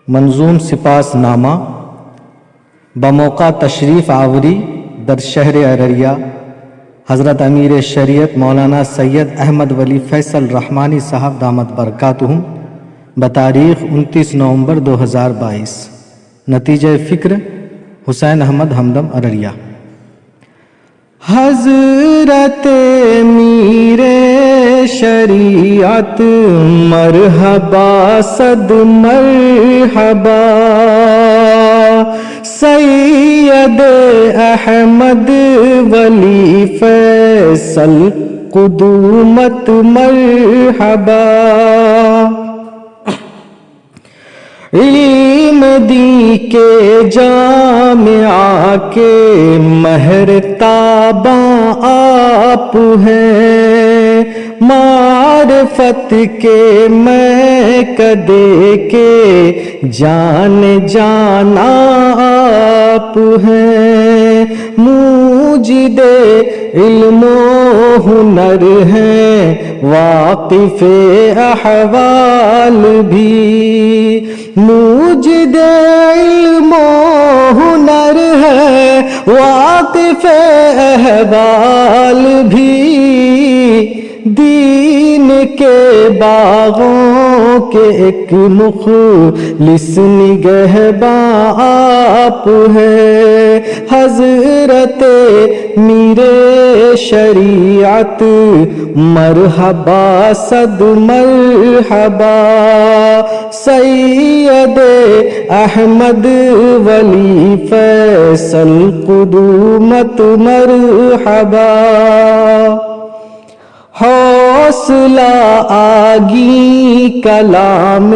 منظوم سپاس نامہ بموقع تشریف آوری در شہر ارریہ حضرت امیر شریعت مولانا سید احمد ولی فیصل رحمانی صاحب دامت برکاتہم بتاریخ 29 نومبر 2022۔ نتیجہ فکر حسین احمد ہمدم ارریہ۔ حضرت امیر شریعت مرحبا صد مرحبا، سید احمد ولی فیصل قدومت مرحبا، علم دی کے جامعہ کے مہر تاباں آپ ہیں، معرفت کے میں کدے کے جان جانا آپ ہیں، موجد علم و ہنر ہیں واقف احوال بھی، موجد علم و ہنر ہے واقف احوال بھی، دین کے باغوں کے ایک مخلص نگہباں آپ ہے، حضرت میر شریعت مرحبا صد مرحبا، سید احمد ولی فیصل قدومت مرحبا، حوصلہ آگی کلام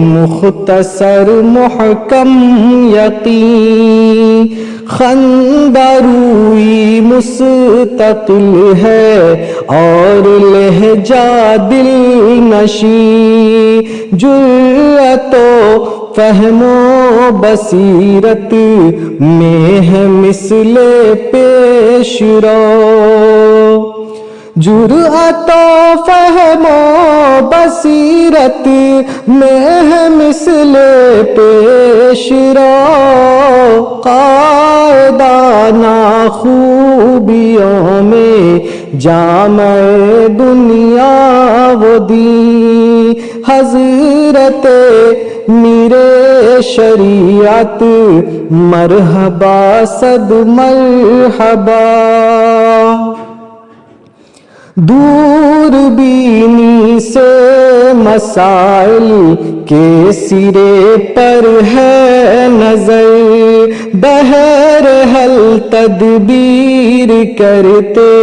مختصر محکم یقین، خندہ روئی مستقل ہے اور لہجہ دل نشین، جرأت و فہم و بصیرت میں ہے مثل پیش رو، جرأت و فہم و بصیرت میں ہے مثل پیش رو، قائدانہ خوبیوں میں جامع دنیا وہ دی، حضرت میر شریعت مرحبا صد مرحبا، دور بینی سے مسائل کے سرے پر ہے نظر، بہرحال تدبیر کرتے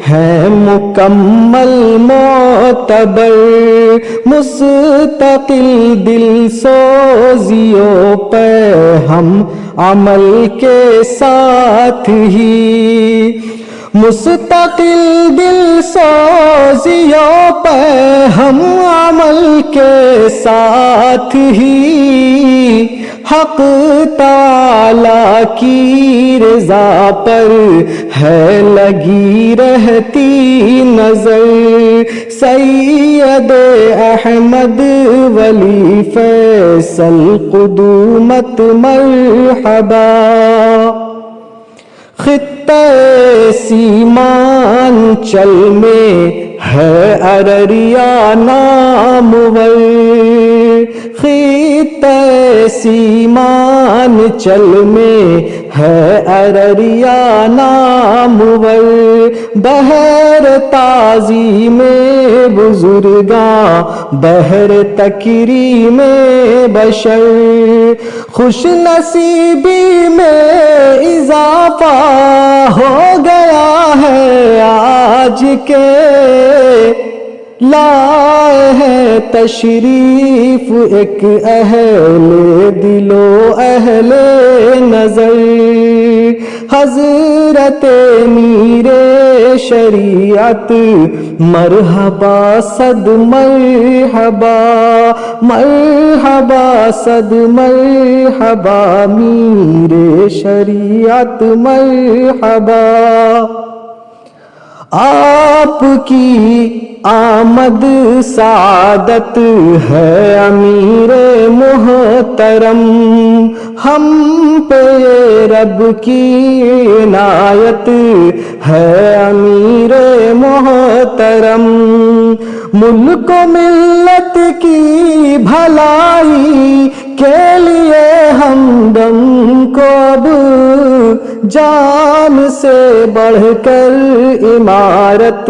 ہیں مکمل معتبر، مستقل دل سوزیوں پہ ہم عمل کے ساتھ ہی، مستقل دل سوزیوں پہ ہم عمل کے ساتھ ہی، حق تعالی کی رضا پر ہے لگی رہتی نظر، سید احمد ولی فیصل قدومت مرحبا، خطہ سیمانچل میں ہے ارریہ نامور، خطہ سیمانچل میں ہے ارریہ نامور، بحر تازی میں بزرگاں بحر تکریم بشر، خوش نصیبی میں اضافہ ہو گیا ہے آج کے، لائے ہیں تشریف ایک اہل دل و اہل نظر، حضرت میر شریعت مرحبا صد مرحبا، مرحبا صد مرحبا میر شریعت مرحبا، آپ کی آمد سعادت ہے امیر محترم، ہم پہ رب کی عنایت ہے امیر محترم، ملک و ملت کی بھلائی کے لیے ہمدم کو اب جان سے بڑھ کر عمارت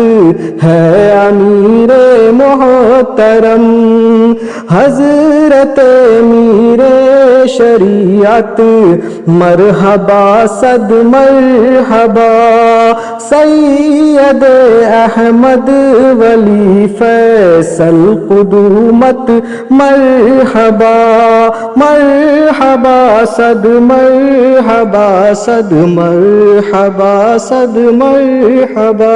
ہے امیر محترم، حضرت میر شریعت مرحبا صد مرحبا، سید احمد ولی فیصل قدومت مرحبا مرحبا صد مرحبا صد مرحبا صد مرحبا۔